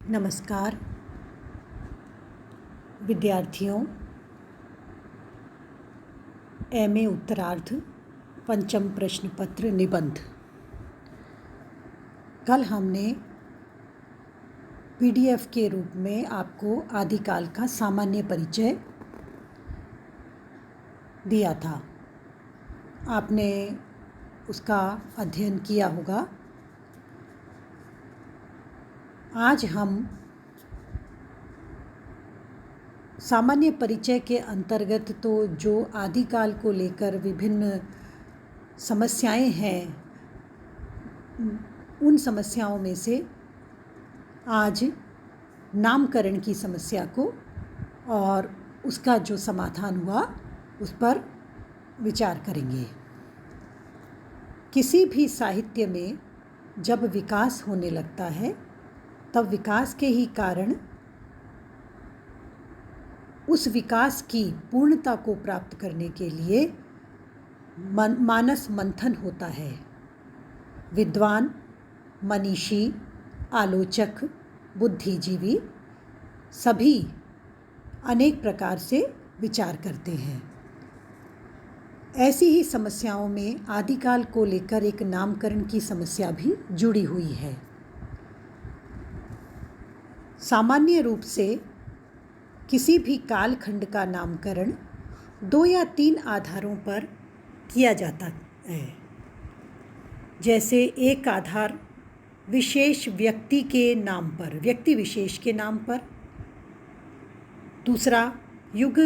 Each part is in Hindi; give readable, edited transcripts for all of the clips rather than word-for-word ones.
नमस्कार विद्यार्थियों। एमए उत्तरार्ध पंचम प्रश्न पत्र निबंध। कल हमने पीडीएफ के रूप में आपको आदिकाल का सामान्य परिचय दिया था। आपने उसका अध्ययन किया होगा। आज हम सामान्य परिचय के अंतर्गत तो जो आदिकाल को लेकर विभिन्न समस्याएं हैं, उन समस्याओं में से आज नामकरण की समस्या को और उसका जो समाधान हुआ उस पर विचार करेंगे। किसी भी साहित्य में जब विकास होने लगता है तब विकास के ही कारण उस विकास की पूर्णता को प्राप्त करने के लिए मानस मंथन होता है। विद्वान, मनीषी, आलोचक, बुद्धिजीवी सभी अनेक प्रकार से विचार करते हैं। ऐसी ही समस्याओं में आदिकाल को लेकर एक नामकरण की समस्या भी जुड़ी हुई है। सामान्य रूप से किसी भी कालखंड का नामकरण 2 या 3 आधारों पर किया जाता है। जैसे एक आधार विशेष व्यक्ति के नाम पर, व्यक्ति विशेष के नाम पर। दूसरा युग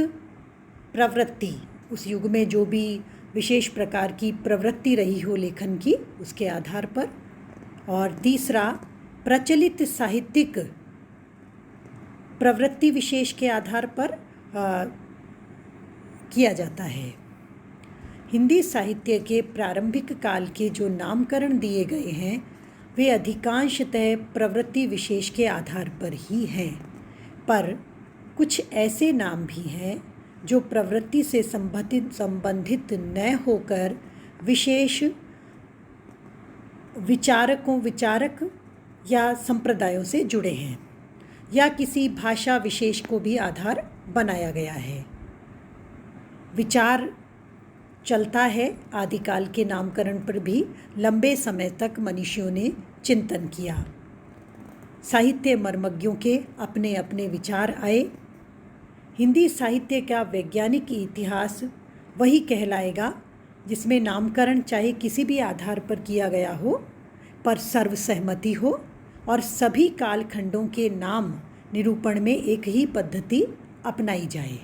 प्रवृत्ति, उस युग में जो भी विशेष प्रकार की प्रवृत्ति रही हो लेखन की, उसके आधार पर। और तीसरा प्रचलित साहित्यिक प्रवृत्ति विशेष के आधार पर किया जाता है। हिंदी साहित्य के प्रारंभिक काल के जो नामकरण दिए गए हैं वे अधिकांशतः प्रवृत्ति विशेष के आधार पर ही हैं, पर कुछ ऐसे नाम भी हैं जो प्रवृत्ति से संबंधित न होकर विशेष विचारक या संप्रदायों से जुड़े हैं, या किसी भाषा विशेष को भी आधार बनाया गया है। विचार चलता है आदिकाल के नामकरण पर भी लंबे समय तक मनीषियों ने चिंतन किया। साहित्य मर्मज्ञों के अपने अपने विचार आए। हिंदी साहित्य का वैज्ञानिक इतिहास वही कहलाएगा जिसमें नामकरण चाहे किसी भी आधार पर किया गया हो, पर सर्वसहमति हो और सभी कालखंडों के नाम निरूपण में एक ही पद्धति अपनाई जाए।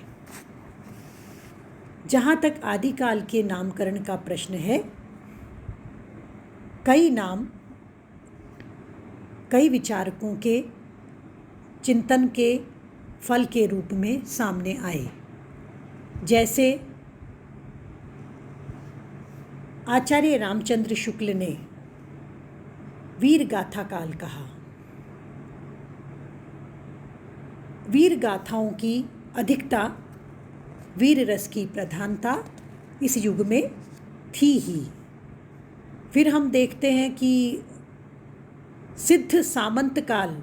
जहाँ तक आदिकाल के नामकरण का प्रश्न है, कई नाम कई विचारकों के चिंतन के फल के रूप में सामने आए। जैसे आचार्य रामचंद्र शुक्ल ने वीर गाथा काल कहा। वीर गाथाओं की अधिकता, वीर रस की प्रधानता इस युग में थी ही। फिर हम देखते हैं कि सिद्ध सामंत काल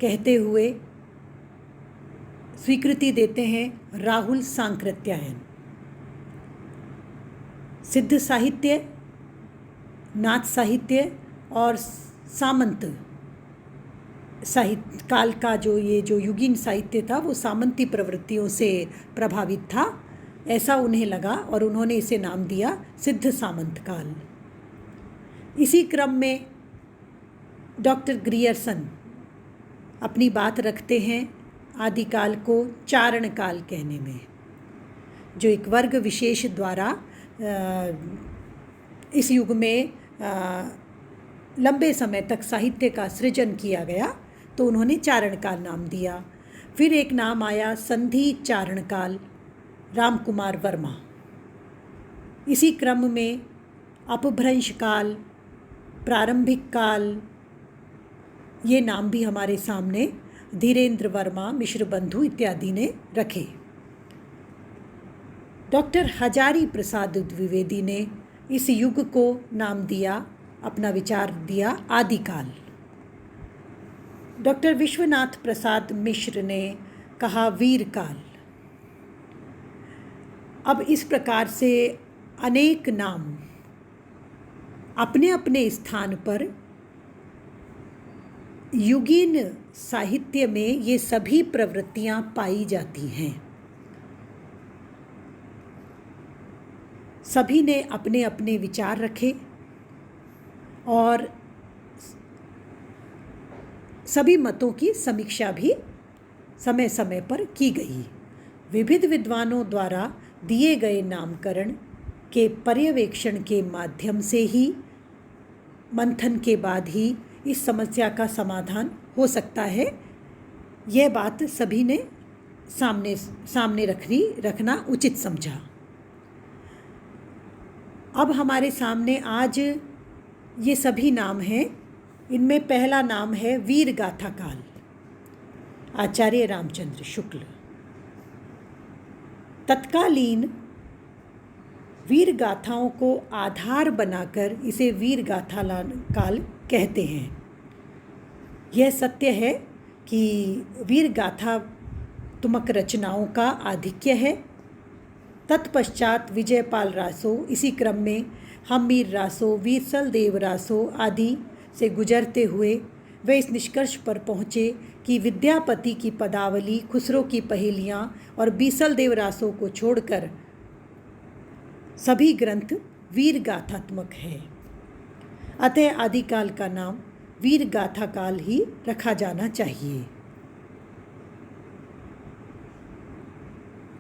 कहते हुए स्वीकृति देते हैं राहुल सांकृत्यायन। सिद्ध साहित्य, नाथ साहित्य और सामंत साहित्य काल का जो युगीन साहित्य था वो सामंती प्रवृत्तियों से प्रभावित था, ऐसा उन्हें लगा और उन्होंने इसे नाम दिया सिद्ध सामंत काल। इसी क्रम में डॉक्टर ग्रियर्सन अपनी बात रखते हैं आदिकाल को चारण काल कहने में, जो एक वर्ग विशेष द्वारा इस युग में लंबे समय तक साहित्य का सृजन किया गया, तो उन्होंने चारण काल नाम दिया। फिर एक नाम आया संधि चारण काल, राम कुमार वर्मा। इसी क्रम में अपभ्रंश काल, प्रारंभिक काल, ये नाम भी हमारे सामने धीरेन्द्र वर्मा, मिश्र बंधु इत्यादि ने रखे। डॉक्टर हजारी प्रसाद द्विवेदी ने इस युग को नाम दिया, अपना विचार दिया आदिकाल। डॉक्टर विश्वनाथ प्रसाद मिश्र ने कहा वीर काल। अब इस प्रकार से अनेक नाम अपने अपने स्थान पर युगीन साहित्य में ये सभी प्रवृत्तियां पाई जाती हैं। सभी ने अपने अपने विचार रखे और सभी मतों की समीक्षा भी समय समय पर की गई। विविध विद्वानों द्वारा दिए गए नामकरण के पर्यवेक्षण के माध्यम से ही, मंथन के बाद ही इस समस्या का समाधान हो सकता है। यह बात सभी ने सामने रखना उचित समझा। अब हमारे सामने आज ये सभी नाम हैं। इनमें पहला नाम है वीर गाथा काल, आचार्य रामचंद्र शुक्ल। तत्कालीन वीर गाथाओं को आधार बनाकर इसे वीर गाथा काल कहते हैं। यह सत्य है कि वीर गाथात्मक रचनाओं का आधिक्य है। तत्पश्चात विजयपाल रासो, इसी क्रम में हम्मीर रासो, वीरसल देव रासो आदि से गुजरते हुए वे इस निष्कर्ष पर पहुँचे कि विद्यापति की पदावली, खुसरो की पहेलियाँ और बीसल देव रासो को छोड़कर सभी ग्रंथ वीर गाथात्मक है। अतः आदिकाल का नाम वीर गाथा काल ही रखा जाना चाहिए।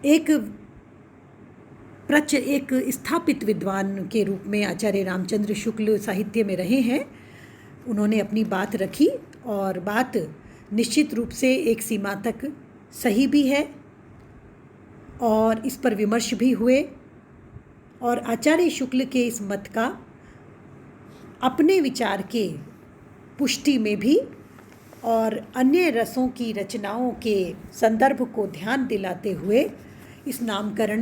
एक स्थापित विद्वान के रूप में आचार्य रामचंद्र शुक्ल साहित्य में रहे हैं। उन्होंने अपनी बात रखी और बात निश्चित रूप से एक सीमा तक सही भी है और इस पर विमर्श भी हुए। और आचार्य शुक्ल के इस मत का अपने विचार के पुष्टि में भी और अन्य रसों की रचनाओं के संदर्भ को ध्यान दिलाते हुए इस नामकरण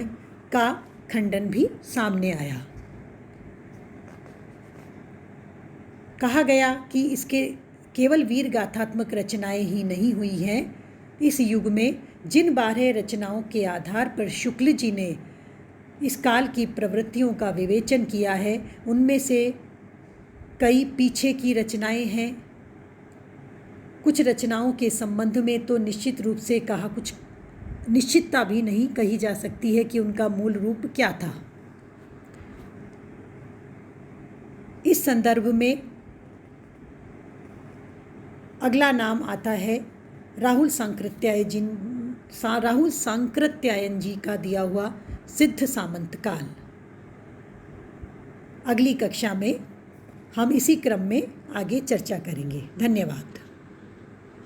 का खंडन भी सामने आया। कहा गया कि इसके केवल वीर गाथात्मक रचनाएं ही नहीं हुई हैं। इस युग में जिन 12 रचनाओं के आधार पर शुक्ल जी ने इस काल की प्रवृत्तियों का विवेचन किया है, उनमें से कई पीछे की रचनाएं हैं। कुछ रचनाओं के संबंध में तो निश्चित रूप से कुछ निश्चितता भी नहीं कही जा सकती है कि उनका मूल रूप क्या था। इस संदर्भ में अगला नाम आता है राहुल सांकृत्यायन जी का दिया हुआ सिद्ध सामंत काल। अगली कक्षा में हम इसी क्रम में आगे चर्चा करेंगे। धन्यवाद।